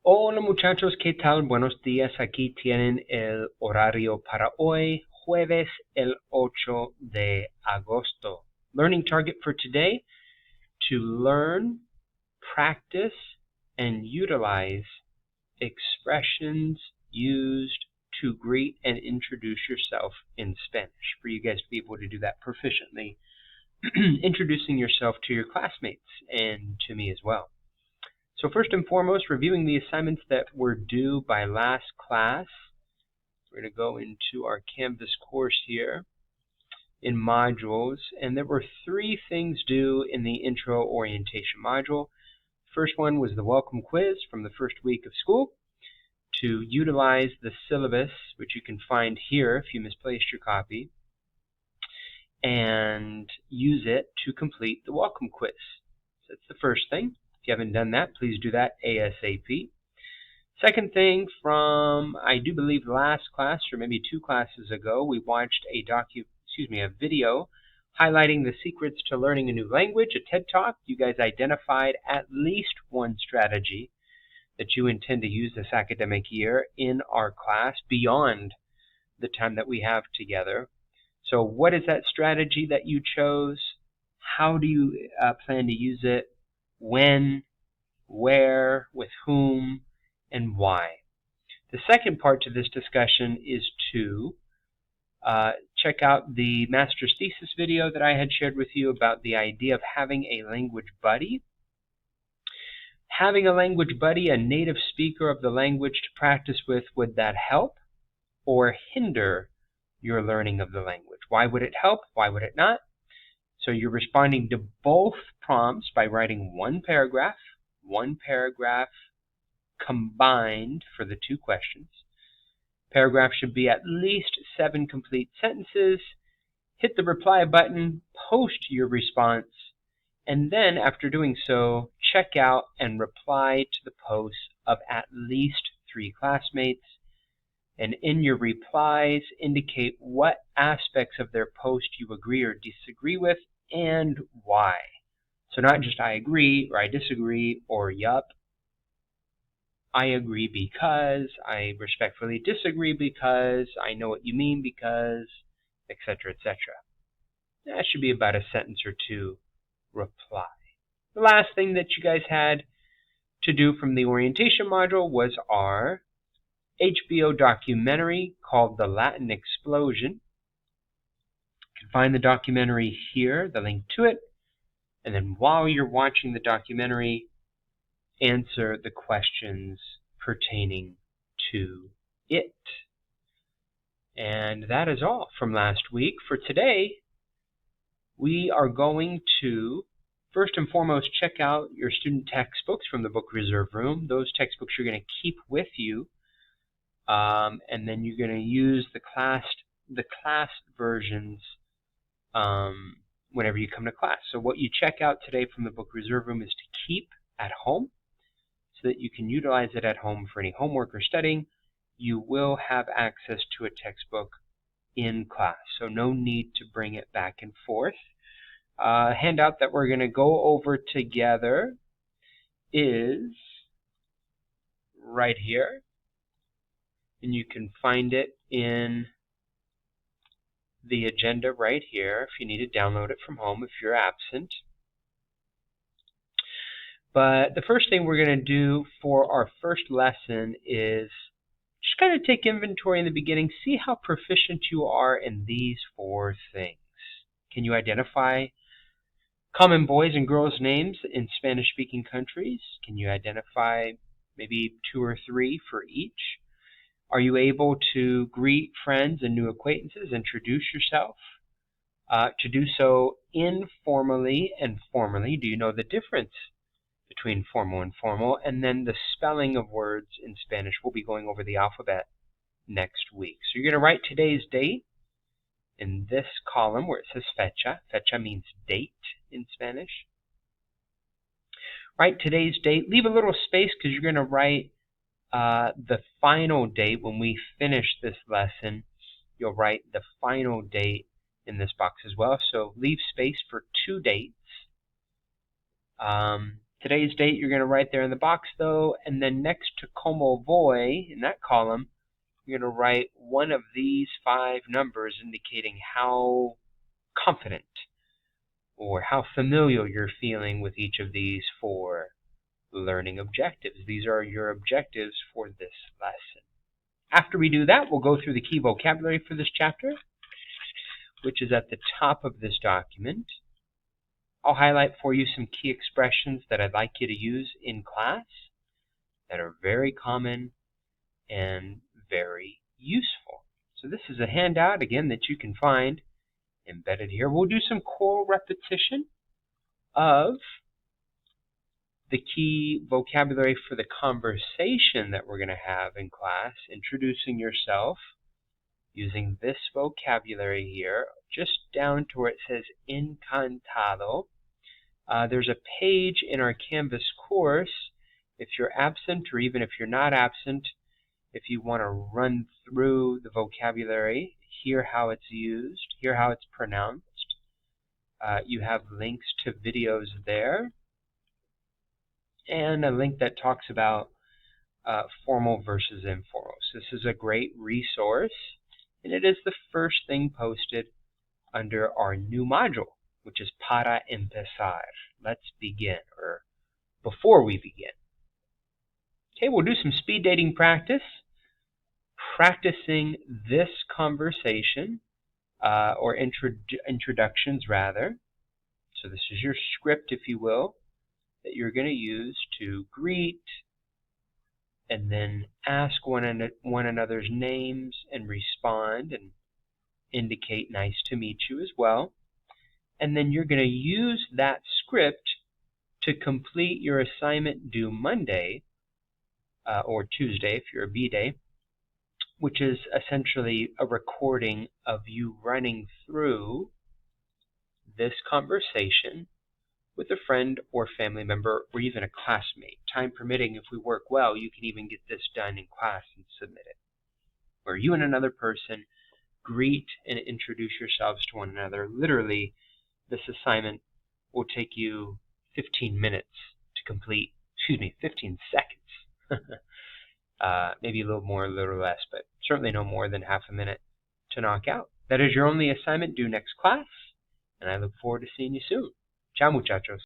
Hola muchachos, ¿qué tal? Buenos días. Aquí tienen el horario para hoy, jueves el 8 de agosto. Learning target for today, to learn, practice, and utilize expressions used to greet and introduce yourself in Spanish. For you guys to be able to do that proficiently, introducing yourself to your classmates and to me as well. So first and foremost, reviewing the assignments that were due by last class. We're going to go into our Canvas course here in modules, and there were 3 things due in the intro orientation module. First one was the welcome quiz from the first week of school to utilize the syllabus, which you can find here if you misplaced your copy, and use it to complete the welcome quiz. So that's the first thing. If you haven't done that, please do that ASAP. Second thing from, I do believe, last class, or maybe 2 classes ago, we watched a video highlighting the secrets to learning a new language, a TED Talk. You guys identified at least one strategy that you intend to use this academic year in our class beyond the time that we have together. So what is that strategy that you chose? How do you plan to use it? When, where, with whom, and why? The second part to this discussion is to check out the master's thesis video that I had shared with you about the idea of having a language buddy. Having a language buddy, a native speaker of the language to practice with, would that help or hinder your learning of the language? Why would it help? Why would it not? So you're responding to both prompts by writing one paragraph combined for the 2 questions. Paragraph should be at least 7 complete sentences. Hit the reply button, post your response, and then after doing so, check out and reply to the posts of at least 3 classmates. And in your replies, indicate what aspects of their post you agree or disagree with and why. So not just I agree or I disagree or yup. I agree because, I respectfully disagree because, I know what you mean because, etc., etc. That should be about a sentence or 2 reply. The last thing that you guys had to do from the orientation module was our HBO documentary called The Latin Explosion. You can find the documentary here, the link to it, and then while you're watching the documentary, answer the questions pertaining to it. And that is all from last week. For today, we are going to first and foremost check out your student textbooks from the book reserve room. Those textbooks you're going to keep with you, and then you're going to use the class versions whenever you come to class. So what you check out today from the book reserve room is to keep at home, so that you can utilize it at home for any homework or studying. You will have access to a textbook in class, so no need to bring it back and forth. Handout that we're going to go over together is right here, and you can find it in the agenda right here if you need to download it from home if you're absent. But the first thing we're going to do for our first lesson is just kind of take inventory in the beginning, see how proficient you are in these 4 things. Can you identify common boys and girls' names in Spanish-speaking countries? Can you identify maybe 2 or 3 for each? Are you able to greet friends and new acquaintances, introduce yourself? To do so informally and formally, do you know the difference between formal and formal? And then the spelling of words in Spanish. We'll be going over the alphabet next week. So you're going to write today's date in this column where it says fecha. Fecha means date in Spanish. Write today's date. Leave a little space because you're going to write the final date. When we finish this lesson, you'll write the final date in this box as well. So leave space for 2 dates. Today's date you're going to write there in the box though, and then next to como voy, in that column, you're going to write one of these 5 numbers indicating how confident or how familiar you're feeling with each of these 4 learning objectives. These are your objectives for this lesson. After we do that, we'll go through the key vocabulary for this chapter, which is at the top of this document. I'll highlight for you some key expressions that I'd like you to use in class that are very common and very useful. So this is a handout, again, that you can find embedded here. We'll do some choral repetition of the key vocabulary for the conversation that we're going to have in class, introducing yourself using this vocabulary here, just down to where it says encantado. There's a page in our Canvas course, if you're absent or even if you're not absent, if you want to run through the vocabulary, hear how it's used, hear how it's pronounced. You have links to videos there, and a link that talks about formal versus informal. So this is a great resource, and it is the first thing posted under our new module, which is para empezar. Let's begin, or before we begin. Okay, we'll do some speed dating practice, practicing this conversation, or introductions rather. So this is your script, if you will, that you're going to use to greet and then ask one another's names and respond and indicate nice to meet you as well. And then you're going to use that script to complete your assignment due Monday or Tuesday if you're a B day, which is essentially a recording of you running through this conversation with a friend or family member or even a classmate. Time permitting, if we work well, you can even get this done in class and submit it, where you and another person greet and introduce yourselves to one another. Literally, this assignment will take you 15 minutes to complete, 15 seconds. Maybe a little more, a little less, but certainly no more than half a minute to knock out. That is your only assignment due next class, and I look forward to seeing you soon. Ciao, muchachos.